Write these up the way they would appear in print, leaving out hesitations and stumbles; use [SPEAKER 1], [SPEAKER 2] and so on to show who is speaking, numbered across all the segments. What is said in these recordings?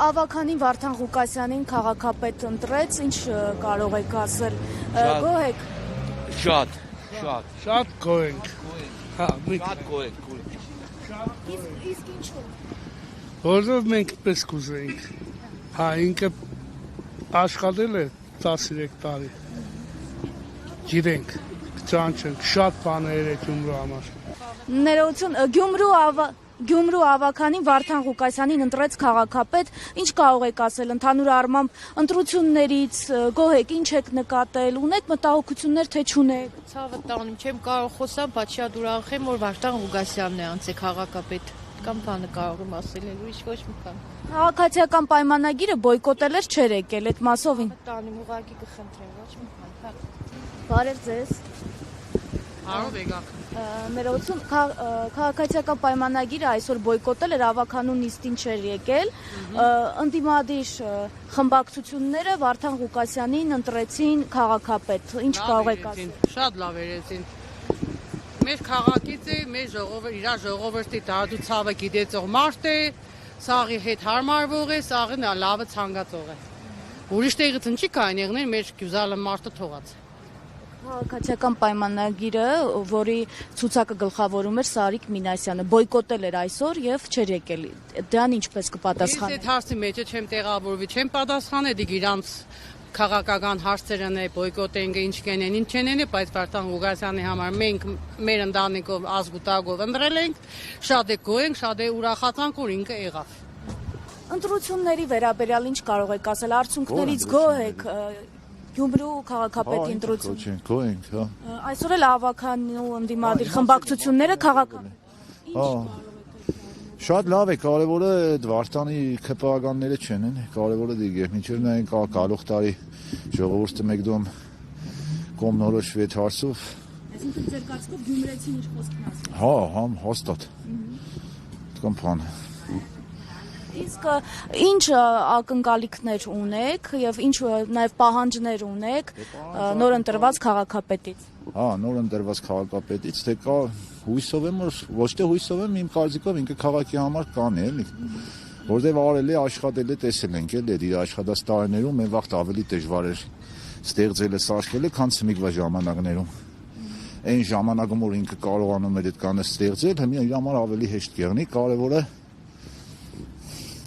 [SPEAKER 1] Ավագանին Վարդան Ղուկասյանին քաղաքապետ ընտրեց, ինչ կարող եք ասել, գոհ եք։
[SPEAKER 2] Շատ
[SPEAKER 3] գոհ ենք։
[SPEAKER 2] Շատ գոհ ենք։
[SPEAKER 1] Իսկ ինչու։
[SPEAKER 3] Որովհետև մենք պես կուզեինք։ Ինքը աշխատել է 13 տարի։ Գիտենք, ճանչենք, շատ բաներ է Գյումրու համար։
[SPEAKER 1] Ներողություն, Գյումրու ավագանին Վարդան Ղուկասյանին ընտրեց քաղաքապետ, ինչ կարող եք ասել ընդհանուր առմամբ ընտրություններից, գոհ եք, ինչ եք նկատել, ունեք մտահոգություններ, թե չունեք։
[SPEAKER 4] Ցավը տանում, չեմ կարող խոսալ, բայց շատ ուրախ եմ, որ Վարդան Ղուկասյանն է անցել քաղաքապետ։ Կամ բանը կարող եմ ասել, ուրիշ ոչ մի բան։
[SPEAKER 1] Քաղաքացիական պայմանագիրը բոյկոտել էր, չէր եկել, այդ մասով։
[SPEAKER 4] Տանում ուղղակի կխնդրեմ, ոչ մի բան։
[SPEAKER 1] Բարև ձեզ։
[SPEAKER 4] Արով եկա։
[SPEAKER 1] Ներողություն, քաղաքացիական պայմանագիրը այսօր բոյկոտել էր, ավագանու նիստին չէր եկել, ընդդիմադիր խմբակցությունները Վարդան Ղուկասյանին ընտրեցին քաղաքապետ, ինչ կարող եք ասել։
[SPEAKER 4] Շատ լավ երեցին։ Մեր քաղաքից է, իր ժողովրդի դադու ցավը գիտեցող մարդ է, սաղի հետ հարմարվող է, սաղը լավը ցանկացող է։ Ուրիշ տեղից ինչի կային եղներ մեր գյուզալը մարդը թողած։
[SPEAKER 1] Քաղաքացիական պայմանագիրը, որի ցուցակը գլխավորում էր Սարիկ Մինասյանը, բոյկոտել էր այսօր եւ չէր եկել։ Դրան ինչպես կպատասխանեք։
[SPEAKER 4] Ես այդ հարցի մեջը չեմ տեղավորվի, չեմ պատասխանել, իրանց քաղաքական հարցերն է բոյկոտեն, ինչ կենեն, ինչ չենեն, բայց Վարդան Ղուկասյանի համար մենք մեր ընտանիքով ազգուտագով ընտրել ենք, շատ է գոհ ենք, շատ է ուրախացանք, որ ինքը եղավ։
[SPEAKER 1] Ընտրությունների վերաբերյալ ինչ կարող եք ասել, արդյունքներից գոհ եք։ Գյումրու քաղաքապետի ընտրություն։
[SPEAKER 5] Գոհ ենք, հա։
[SPEAKER 1] Այսօր էլ ավագանու ընդդիմադիր խմբակցությունները քաղաքական։
[SPEAKER 5] Շատ լավ է, կարևորը Վարդանի քպականները չեն, կարևորը դիգեր, մինչև նայեն գալուխ տարի ժողովուրդը մեկդոմ կողմնորոշվի այդ հարցով։
[SPEAKER 1] Այսինքն ձեր կարծիքով գյումրեցին ինչ խոսքն ասել։
[SPEAKER 5] Հա, հաստատ։ Կամ բան։
[SPEAKER 1] Իսկ ինչ ակնկալիքներ ունեք եւ ինչ նաեւ պահանջներ ունեք նոր ընտրված քաղաքապետից։
[SPEAKER 5] Հա, նոր ընտրված քաղաքապետից, թե կա հույսով եմ, ոչ թե հույսով եմ, իմ կարծիքով ինքը քաղաքի համար կան է, էլի։ Որտեւ արել է, աշխատել է, տեսել ենք, էլի, իր աշխատած տարիներում մեր վաղտ ավելի դժվար էր ստեղծելը, սարքելը, քան ցմիկվա ժամանակներում։ Այն ժամանակում որ ինքը կարողանում էր այդ կանը ստեղծել, հիմա իր համար ավելի հեշտ կեղնի, կարևորը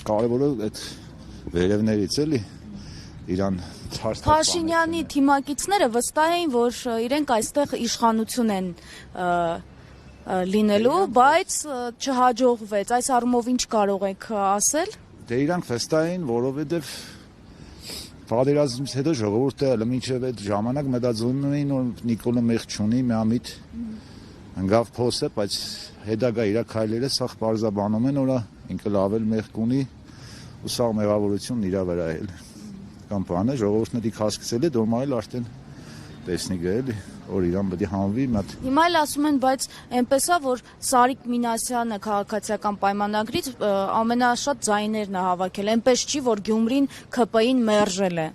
[SPEAKER 5] այդ վերևներից էլի իրան ցարստակ։
[SPEAKER 1] Փաշինյանի թիմակիցները վստահ էին, որ իրենք այստեղ իշխանություն են լինելու, բայց չհաջողվեց։ Այս առումով ինչ կարող եք ասել։
[SPEAKER 5] Դե իրանք վստահ էին, որովհետև պատերազմից հետո ժողովուրդը մինչև այդ ժամանակ մտածում էին, որ Նիկոլը մեղ չունի, միամիտ ընկավ փոսը, բայց հետագա իր քայլերը սաղ բարձաբանում են, որ ինքը լավ էլ մեղ կունի ու սաղ մեղավորությունն իր վրա է։ Կամ բանը ժողովուրդն դիք հասկացել է, դոմայել արդեն տեսնի գել, որ իրան պետք է հանվի մատ։
[SPEAKER 1] Հիմա էլ ասում են, բայց այնպես է, որ Սարիկ Մինասյանը քաղաքացիական պայմանագրից ամենաշատ ձայներն է հավաքել, այնպես չի, որ Գյումրին ԿՊ-ին մերժել է։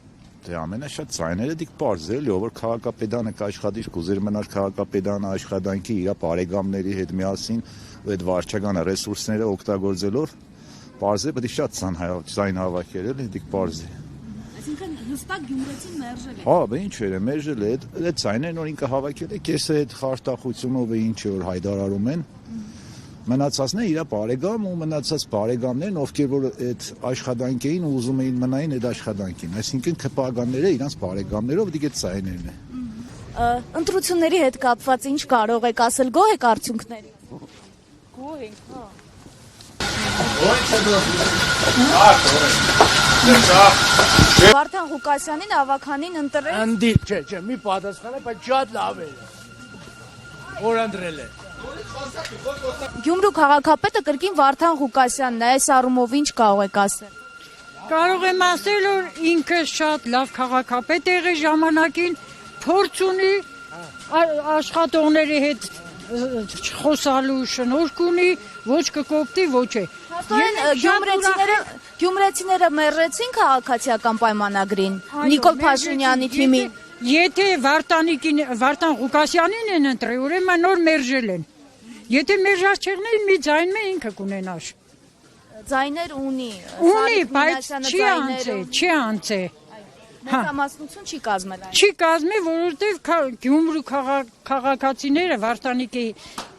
[SPEAKER 5] Դե ամենաշատ ձայները դիք պարզ է, որ քաղաքապետանը կաշխատի, կուզեր մնար քաղաքապետանը աշխատանքի իր բարեկամների հետ միասին ու այդ վարչական ռեսուրսները օգտագործելով, պարզ է, պետք է շատ ձայն հավաքել, էլի դիք պարզ է։
[SPEAKER 1] Այսինքն հստակ գյումրեցին մերժել է։
[SPEAKER 5] Հա, բա ինչ էր, մերժել է, այդ ձայներն որ ինքը հավաքել է, կեսը այդ խարտախությունով է ինչ որ հայտարարում են։ Մնացածն է իր բարեկամ ու մնացած բարեկամներն, ովքեր որ այդ աշխատանք էին ու ուզում էին մնային այդ աշխատանքին, այսինքն ԿՊ-ականները իրանց բարեկամներով դիք այդ ձայներն է։
[SPEAKER 1] Ընտրությունների հետ կապված ինչ կարող եք ասել, գոհ եք արդյունքների։
[SPEAKER 4] Գոհ ենք, հա։
[SPEAKER 1] Վարդան Ղուկասյանին ավագանին ընտրել։
[SPEAKER 3] Անդի, չէ, մի պատասխանը, բայց շատ լավ է։ Որ ընտրել է։
[SPEAKER 1] Գյումրու քաղաքապետը կրկին Վարդան Ղուկասյանն է, այս առումով ինչ կարող եք ասել։
[SPEAKER 6] Կարող եմ ասել, որ ինքը շատ լավ քաղաքապետ եղել ժամանակին, փորձ ունի, աշխատողների հետ խոսալու շնորհք ունի, ոչ կկոպտի, ոչ է։
[SPEAKER 1] Գյումրեցիները մերժեցին քաղաքացիական պայմանագրին, Նիկոլ Փաշինյանի թիմին։
[SPEAKER 6] Եթե Վարդան Ղուկասյանին են ընտրել, ուրեմն նոր մերժել են։ Եթե մերժած չեղներ, մի ձայն ինքը կունենար։
[SPEAKER 1] Ձայներ ունի։
[SPEAKER 6] Ունի, բայց չի անցե։
[SPEAKER 1] Մեծամասնություն չի կազմել այն։
[SPEAKER 6] Չի կազմի, որովհետև Գյումրու քաղաքացիները Վարդանիկի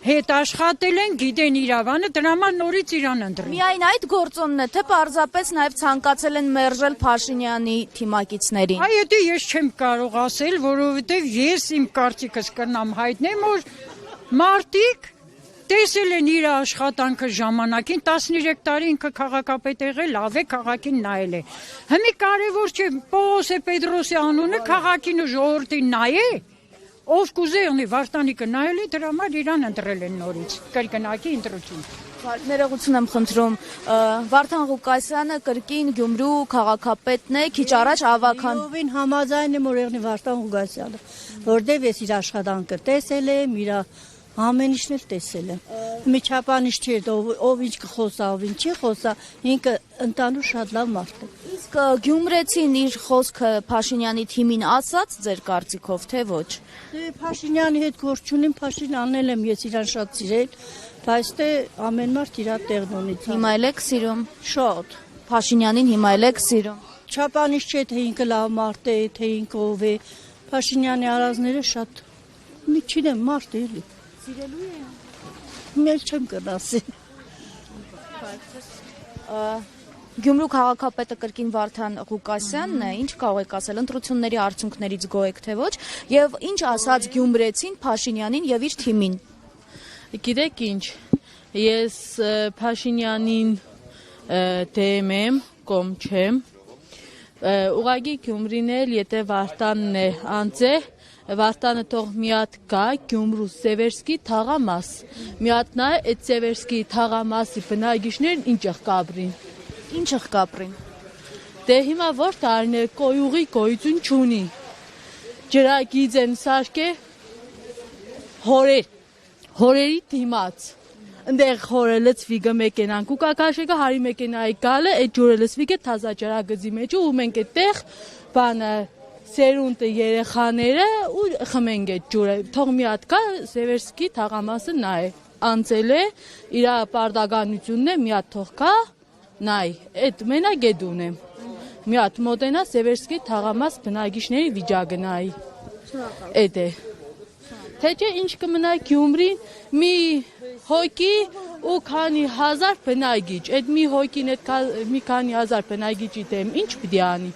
[SPEAKER 6] հետ աշխատել են, գիտեն իրավանը, դրա համար նորից իրան ընտրել։
[SPEAKER 1] Միայն այդ գործոնն է, թե պարզապես նաև ցանկացել են մերժել Փաշինյանի թիմակիցներին։
[SPEAKER 6] Այ դա ես չեմ կարող ասել, որովհետև ես իմ կարծիքս կրնամ հայտնեմ, որ մարդիկ տեսել են իր աշխատանքը ժամանակին, 13 տարի ինքը քաղաքապետ եղել, լավ է քաղաքին նայել է։ Հիմա կարևոր չէ Պողոս Պետրոսի անունը քաղաքին ու ժողովրդին նայե, ով կուզե ունի Վարդանիկը նայել է, դրա համար իրան ընտրել են նորից, կրկնակի ընտրություն։
[SPEAKER 1] Ներողություն եմ խնդրում, Վարդան Ղուկասյանը կրկին Գյումրու քաղաքապետն է, քիչ առաջ ավագան։
[SPEAKER 7] Ովին համաձայն եմ օրեղնի Վարդան Ղուկասյանը, որտեղ ես իր աշխատանքը տեսել եմ, իր ամեն ինչն էլ տեսել եմ։ Մի չափանիշ չէ, ով ինչ կխոսա, ով ինչ չի խոսա, ինքը ընտանուր շատ լավ մարդ է։
[SPEAKER 1] Իսկ Գյումրեցին իր խոսքը Փաշինյանի թիմին ասաց ձեր կարծիքով, թե ոչ։
[SPEAKER 7] Դե Փաշինյանի հետ գործ չունեմ, Փաշինյանն էլ եմ ես իրան շատ սիրել, բայց դե ամեն մարդ իր տեղն ունի։
[SPEAKER 1] Հիմա էլ եք սիրում։
[SPEAKER 7] Շատ։
[SPEAKER 1] Փաշինյանին հիմա էլ եք սիրում։
[SPEAKER 7] Չափանիշ չէ, թե ինքը լավ մարդ է, թե ինքը ով է։ Փաշինյանի արածները շատ մի չինեմ մարդ է էլի։
[SPEAKER 1] Սիրելու է։
[SPEAKER 7] Մեր չեմ կնասի։
[SPEAKER 1] Գյումրու քաղաքապետը կրկին Վարդան Ղուկասյանն է, ինչ կարող եք ասել, ընտրությունների արդյունքներից գոհ եք թե ոչ, եւ ինչ ասաց Գյումրեցին Փաշինյանին եւ իր թիմին։
[SPEAKER 8] Գիտեք ինչ, ես Փաշինյանին դեմ եմ, կողմ չեմ, ուղղակի Գյումրին էլ, եթե Վարդանն է անձե, Վարդանը թող մի հատ գա Գյումրու Սևերսկի թաղամաս, մի հատ նայ այդ Սևերսկի թաղամասի բնակիչներն ինչ կապրին։
[SPEAKER 1] Ինչ կապրին։
[SPEAKER 8] Դե հիմա որ տարիներ կոյուղի գոյություն չունի։ Ջրագիծ են սարքե հորերի դիմաց։ Ընդեղ հորը լծվի գմեկենան կուկակաշեկը հարի մեկենայի գալը այդ ջուրը լծվի գե թազա ջրագծի մեջ ու մենք այդտեղ բանը սերունդը երեխաները ու խմենք այդ ջուրը։ Թող մի հատ կա Սևերսկի թաղամասը նայ։ Անցել է իր պարտականությունն է մի հատ թող կա նայ։ Այդ մենակ էդ ունեմ։ Մի հատ մոտենա Սևերսկի թաղամաս բնակիչների վիճակը նայ։ Էդ է։ Թե չէ ինչ կմնա Գյումրին մի հոգի ու քանի հազար բնակիչ։ Այդ մի հոգին այդ մի քանի հազար բնակիչի դեմ ինչ պիտի անի։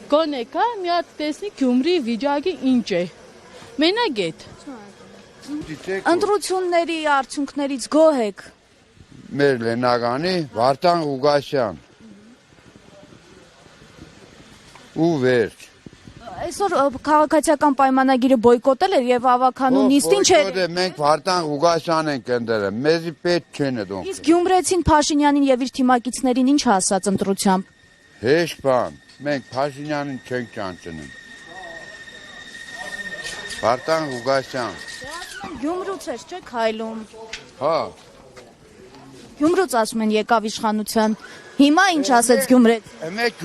[SPEAKER 8] Գոնե կա մի հատ տեսնի Գյումրի վիճակը ինչ է։ Մենակ էդ։
[SPEAKER 1] Ընտրությունների արդյունքներից գոհ եք։
[SPEAKER 9] Մեր լենականի Վարդան Ղուկասյան։ Ու վերջ։
[SPEAKER 1] Այսօր քաղաքացիական պայմանագիրը բոյկոտել էր եւ ավականու նիստին չէր։
[SPEAKER 9] Մենք Վարդան Ղուկասյան ենք ընտրել, մեզի պետք չեն դոնք։
[SPEAKER 1] Իսկ Գյումրեցին Փաշինյանին եւ իր թիմակիցներին ինչ ասաց ընտրությամբ։
[SPEAKER 9] Հեշտ բան, մենք Փաշինյանին չենք ճանճնում։ Վարդան Ղուկասյան։
[SPEAKER 1] Գյումրուց էր, չէ՞ քայլում։
[SPEAKER 9] Հա։
[SPEAKER 1] Գյումրուց ասում են եկավ իշխանության։ Հիմա ինչ ասեց Գյումրեց։
[SPEAKER 9] Մենք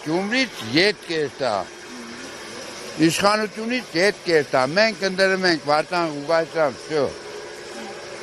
[SPEAKER 9] Գյումրից ետ կերտա։ Իշխանությունից ետ կերտա։ Մենք ընտրում ենք Վարդան Ղուկասյան, всё։